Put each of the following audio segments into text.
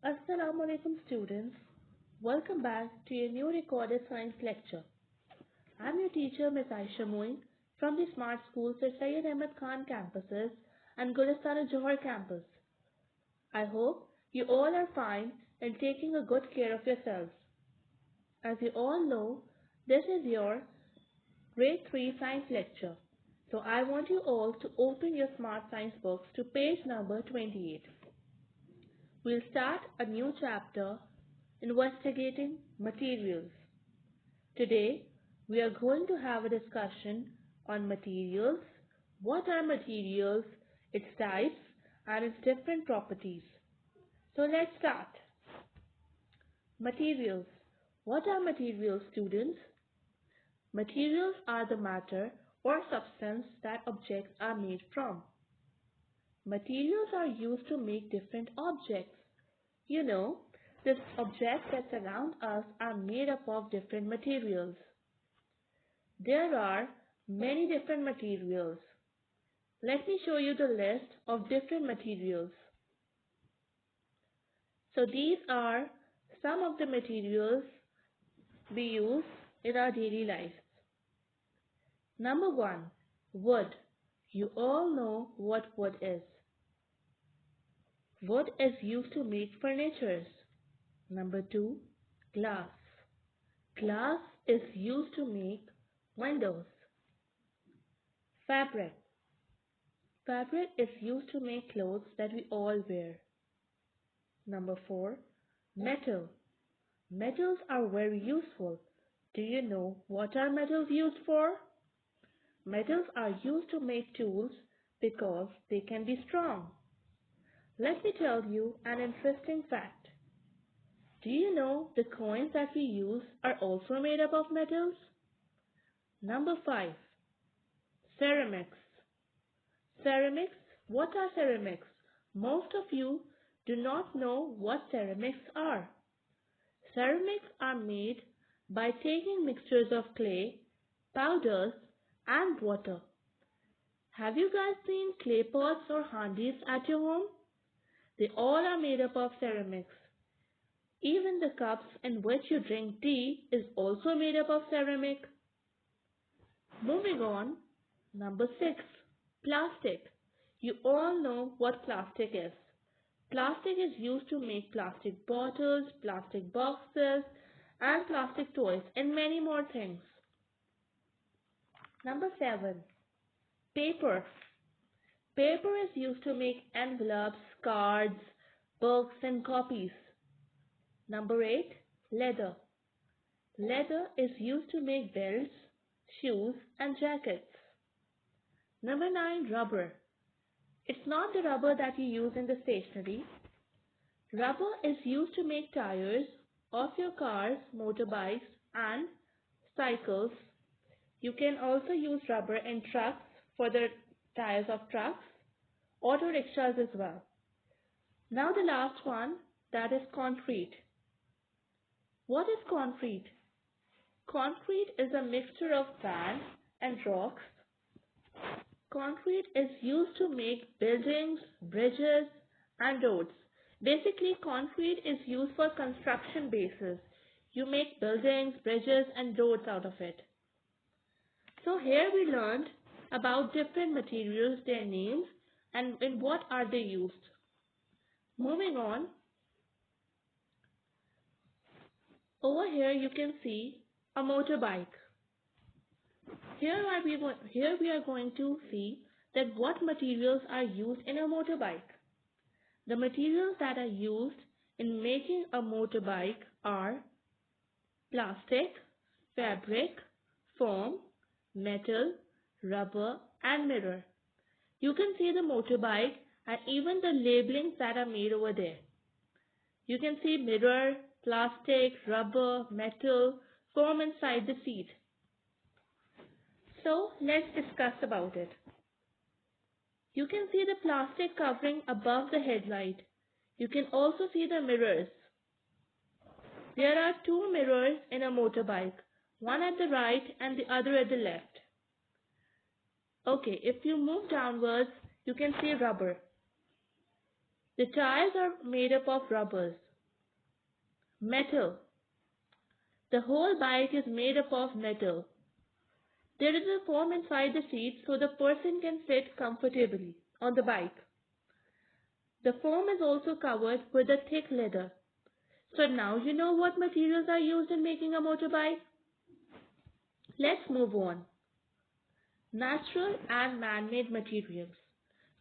Assalamu alaikum students. Welcome back to your new recorded science lecture. I'm your teacher Ms. Aisha Moin from the Smart Schools at Syed Ahmed Khan campuses and Gulistana Johar campus. I hope you all are fine and taking a good care of yourselves. As you all know, this is your grade 3 science lecture. So I want you all to open your smart science books to page number 28. We'll start a new chapter investigating materials. Today, we are going to have a discussion on materials, what are materials, its types, and its different properties. So let's start. Materials. What are materials, students? Materials are the matter or substance that objects are made from. Materials are used to make different objects. You know, the objects that surround us are made up of different materials. There are many different materials. Let me show you the list of different materials. So these are some of the materials we use in our daily lives. Number 1, wood. You all know what wood is. Wood is used to make furnitures. Number 2, glass. Glass is used to make windows. Fabric. Fabric is used to make clothes that we all wear. Number 4, metal. Metals are very useful. Do you know what are metals used for? Metals are used to make tools because they can be strong. Let me tell you an interesting fact. Do you know the coins that we use are also made up of metals? Number 5, ceramics. Ceramics, what are ceramics? Most of you do not know what ceramics are. Ceramics are made by taking mixtures of clay, powders, and water. Have you guys seen clay pots or handis at your home? They all are made up of ceramics. Even the cups in which you drink tea is also made up of ceramic. Moving on, number 6, plastic. You all know what plastic is. Plastic is used to make plastic bottles, plastic boxes, and plastic toys, and many more things. Number 7, paper. Paper is used to make envelopes, cards, books, and copies. Number 8, leather. Leather is used to make belts, shoes, and jackets. Number 9, rubber. It's not the rubber that you use in the stationery. Rubber is used to make tires of your cars, motorbikes, and cycles. You can also use rubber in trucks for the tires of trucks, auto rickshaws as well. Now the last one, that is concrete. What is concrete? Concrete is a mixture of sand and rocks. Concrete is used to make buildings, bridges, and roads. Basically, concrete is used for construction bases. You make buildings, bridges, and roads out of it. So here we learned about different materials, their names, and in what are they used. Moving on, over here you can see a motorbike. Here we are going to see that what materials are used in a motorbike. The materials that are used in making a motorbike are plastic, fabric, foam, metal, rubber, and mirror. You can see the motorbike and even the labelings that are made over there. You can see mirror, plastic, rubber, metal, foam inside the seat. So let's discuss about it. You can see the plastic covering above the headlight. You can also see the mirrors. There are 2 mirrors in a motorbike, one at the right and the other at the left. Okay, if you move downwards, you can see rubber. The tires are made up of rubbers. Metal. The whole bike is made up of metal. There is a foam inside the seat so the person can sit comfortably on the bike. The foam is also covered with a thick leather. So now you know what materials are used in making a motorbike. Let's move on. Natural and man-made materials.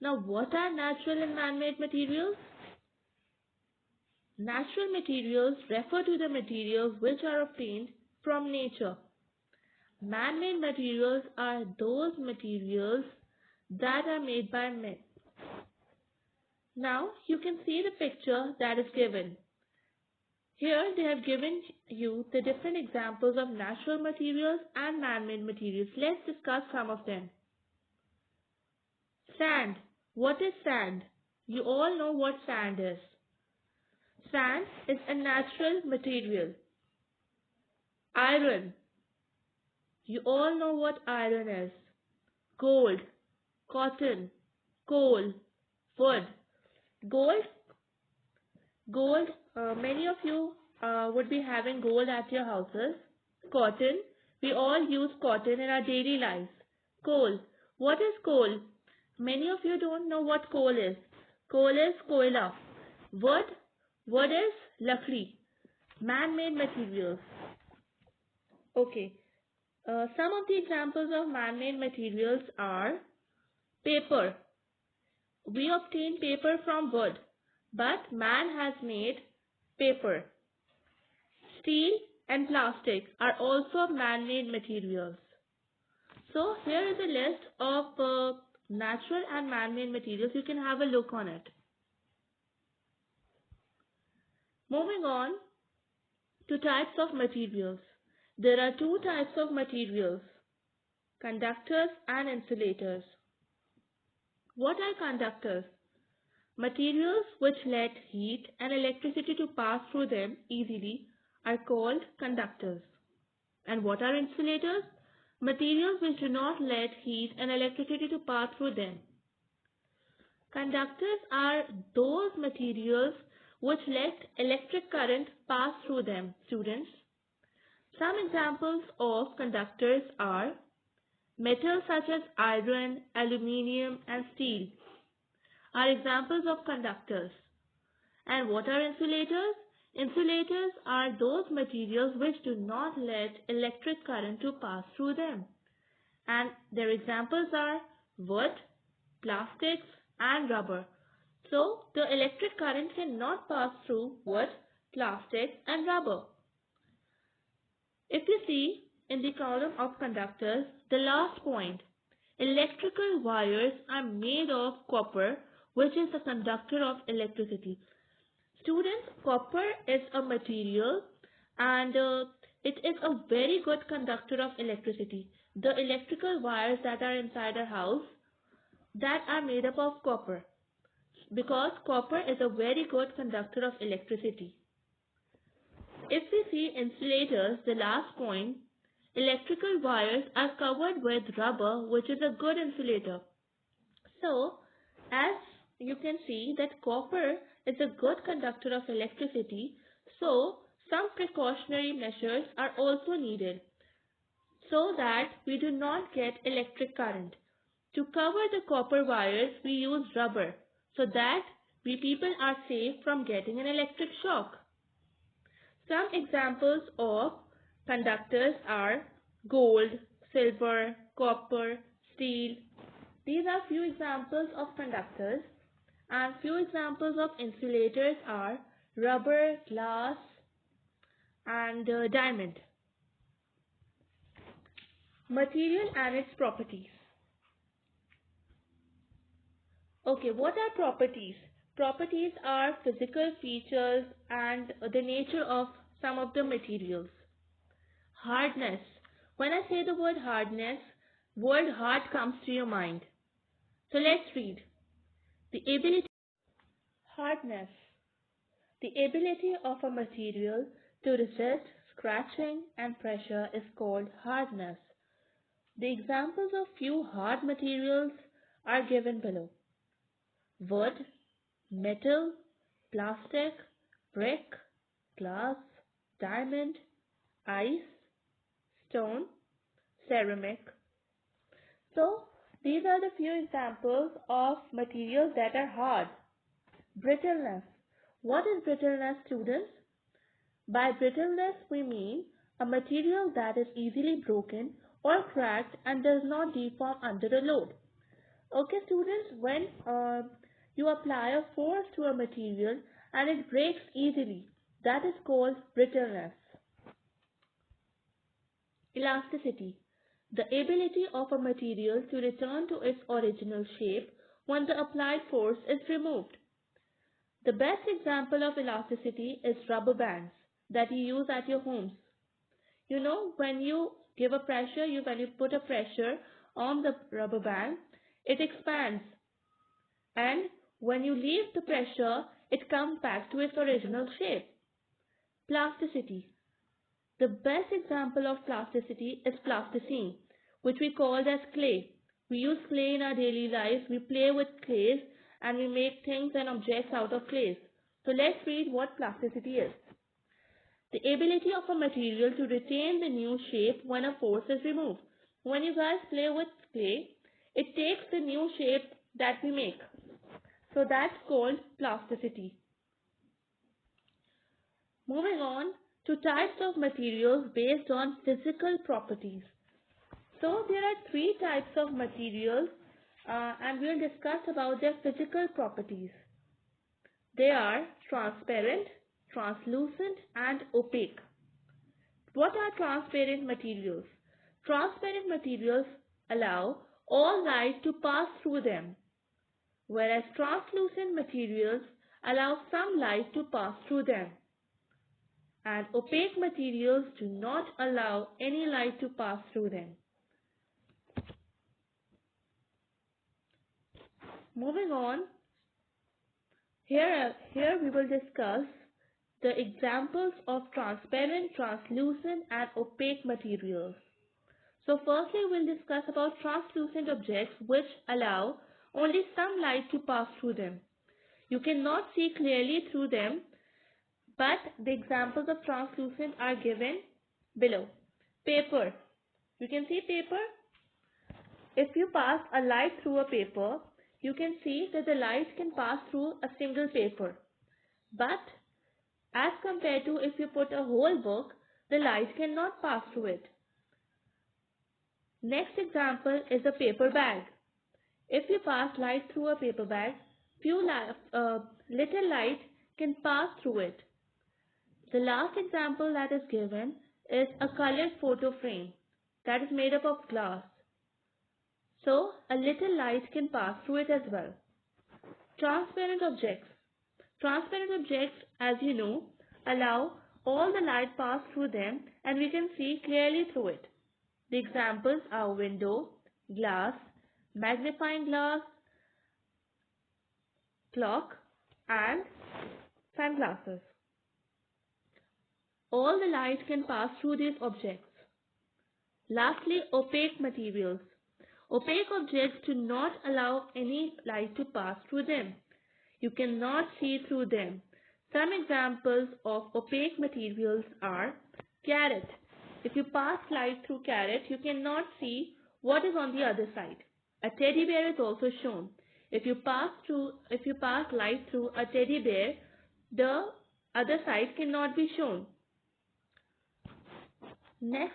Now what are natural and man-made materials? Natural materials refer to the materials which are obtained from nature. Man-made materials are those materials that are made by men. Now you can see the picture that is given. Here they have given you the different examples of natural materials and man-made materials. Let's discuss some of them. Sand. What is sand? You all know what sand is. Sand is a natural material. Iron. You all know what iron is. Gold, cotton, coal, wood. Gold, many of you would be having gold at your houses. Cotton, we all use cotton in our daily lives. Coal, what is coal? Many of you don't know what coal is. Coal is koila. Wood is lakdi. Man-made materials. Okay, some of the examples of man-made materials are paper. We obtain paper from wood, but man has made paper. Steel and plastic are also man-made materials. So here is a list of natural and man-made materials. You can have a look on it. Moving on to types of materials. There are two types of materials, conductors and insulators. What are conductors? Materials which let heat and electricity to pass through them easily are called conductors. And what are insulators? Materials which do not let heat and electricity to pass through them. Conductors are those materials which let electric current pass through them, students. Some examples of conductors are metals such as iron, aluminium and steel are examples of conductors. And what are insulators? Insulators are those materials which do not let electric current to pass through them. And their examples are wood, plastics and rubber. So the electric current cannot pass through wood, plastic and rubber. If you see in the column of conductors, the last point, electrical wires are made of copper, which is the conductor of electricity. Students, copper is a material and it is a very good conductor of electricity. The electrical wires that are inside our house that are made up of copper, because copper is a very good conductor of electricity. If we see insulators, the last point, electrical wires are covered with rubber, which is a good insulator. So, as you can see that copper is a good conductor of electricity, so some precautionary measures are also needed so that we do not get electric current. To cover the copper wires, we use rubber so that we people are safe from getting an electric shock. Some examples of conductors are gold, silver, copper, steel. These are few examples of conductors, and few examples of insulators are rubber, glass and diamond. Material and its properties. Okay, what are properties? Properties are physical features and the nature of some of the materials. Hardness. When I say the word hardness, word hard comes to your mind. So let's read. The ability. Hardness. The ability of a material to resist scratching and pressure is called hardness. The examples of few hard materials are given below. Wood, metal, plastic, brick, glass, diamond, ice, stone, ceramic. So, these are the few examples of materials that are hard. Brittleness. What is brittleness, students? By brittleness, we mean a material that is easily broken or cracked and does not deform under a load. Okay, students, when you apply a force to a material and it breaks easily, that is called brittleness. Elasticity. The ability of a material to return to its original shape when the applied force is removed. The best example of elasticity is rubber bands that you use at your homes. You know, when you give a pressure, when you put a pressure on the rubber band, it expands, and when you leave the pressure, it comes back to its original shape. Plasticity. The best example of plasticity is plasticine, which we call as clay. We use clay in our daily lives. We play with clays and we make things and objects out of clays. So let's read what plasticity is. The ability of a material to retain the new shape when a force is removed. When you guys play with clay, it takes the new shape that we make. So that's called plasticity. Moving on to types of materials based on physical properties. So there are three types of materials and we'll discuss about their physical properties. They are transparent, translucent and opaque. What are transparent materials? Transparent materials allow all light to pass through them, whereas translucent materials allow some light to pass through them. And opaque materials do not allow any light to pass through them. Moving on, here we will discuss the examples of transparent, translucent and opaque materials. So firstly, we'll discuss about translucent objects which allow only some light to pass through them. You cannot see clearly through them, but the examples of translucent are given below. Paper. You can see paper. If you pass a light through a paper, you can see that the light can pass through a single paper. But as compared to if you put a whole book, the light cannot pass through it. Next example is a paper bag. If you pass light through a paper bag, little light can pass through it. The last example that is given is a colored photo frame that is made up of glass. So a little light can pass through it as well. Transparent objects. Transparent objects, as you know, allow all the light pass through them and we can see clearly through it. The examples are window, glass, magnifying glass, clock and sunglasses. All the light can pass through these objects. Lastly, opaque materials. Opaque objects do not allow any light to pass through them. You cannot see through them. Some examples of opaque materials are carrot. If you pass light through carrot, you cannot see what is on the other side. A teddy bear is also shown. If you pass light through a teddy bear, the other side cannot be shown. Next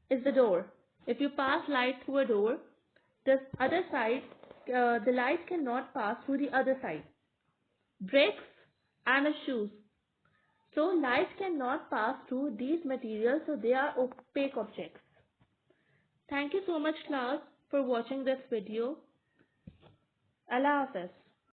is the door. If you pass light through a door, the other side, the light cannot pass through the other side. Bricks and shoes. So light cannot pass through these materials, so they are opaque objects. Thank you so much class for watching this video. Allah Hafiz.